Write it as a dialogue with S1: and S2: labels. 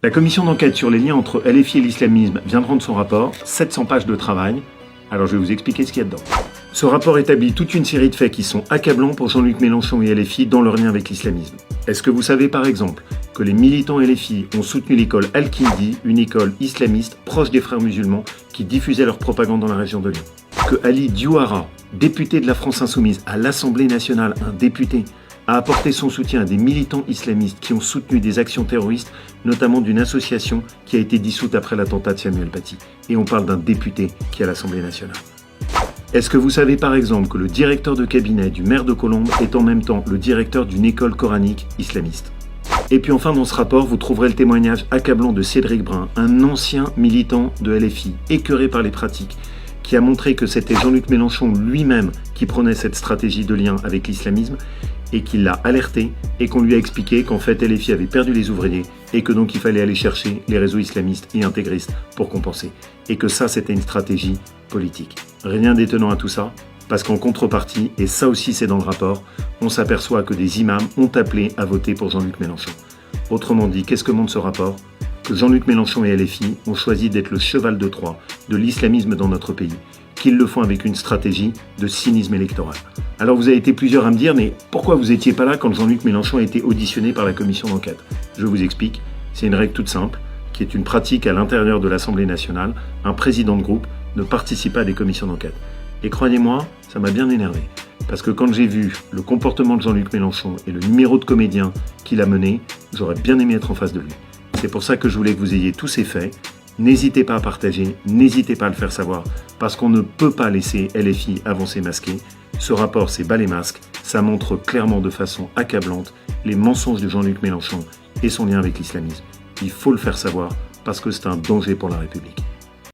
S1: La commission d'enquête sur les liens entre LFI et l'islamisme vient de rendre son rapport, 700 pages de travail. Alors je vais vous expliquer ce qu'il y a dedans. Ce rapport établit toute une série de faits qui sont accablants pour Jean-Luc Mélenchon et LFI dans leur lien avec l'islamisme. Est-ce que vous savez par exemple que les militants LFI ont soutenu l'école Al-Kindi, une école islamiste proche des frères musulmans qui diffusait leur propagande dans la région de Lyon? Que Ali Diouara, député de la France Insoumise à l'Assemblée nationale, un député, a apporté son soutien à des militants islamistes qui ont soutenu des actions terroristes, notamment d'une association qui a été dissoute après l'attentat de Samuel Paty. Et on parle d'un député qui est à l'Assemblée nationale. Est-ce que vous savez par exemple que le directeur de cabinet du maire de Colombes est en même temps le directeur d'une école coranique islamiste? Et puis enfin dans ce rapport, vous trouverez le témoignage accablant de Cédric Brun, un ancien militant de LFI, écœuré par les pratiques, qui a montré que c'était Jean-Luc Mélenchon lui-même qui prenait cette stratégie de lien avec l'islamisme et qui l'a alerté et qu'on lui a expliqué qu'en fait LFI avait perdu les ouvriers et que donc il fallait aller chercher les réseaux islamistes et intégristes pour compenser. Et que ça c'était une stratégie politique. Rien d'étonnant à tout ça, parce qu'en contrepartie, et ça aussi c'est dans le rapport, on s'aperçoit que des imams ont appelé à voter pour Jean-Luc Mélenchon. Autrement dit, qu'est-ce que montre ce rapport? Que Jean-Luc Mélenchon et LFI ont choisi d'être le cheval de Troie de l'islamisme dans notre pays, qu'ils le font avec une stratégie de cynisme électoral. Alors vous avez été plusieurs à me dire, mais pourquoi vous n'étiez pas là quand Jean-Luc Mélenchon a été auditionné par la commission d'enquête? Je vous explique, c'est une règle toute simple, qui est une pratique à l'intérieur de l'Assemblée nationale. Un président de groupe ne participe pas à des commissions d'enquête. Et croyez-moi, ça m'a bien énervé. Parce que quand j'ai vu le comportement de Jean-Luc Mélenchon et le numéro de comédien qu'il a mené, j'aurais bien aimé être en face de lui. C'est pour ça que je voulais que vous ayez tous ces faits. N'hésitez pas à partager, n'hésitez pas à le faire savoir, parce qu'on ne peut pas laisser LFI avancer masqué. Ce rapport, c'est bas les masques, ça montre clairement de façon accablante les mensonges de Jean-Luc Mélenchon et son lien avec l'islamisme. Il faut le faire savoir, parce que c'est un danger pour la République.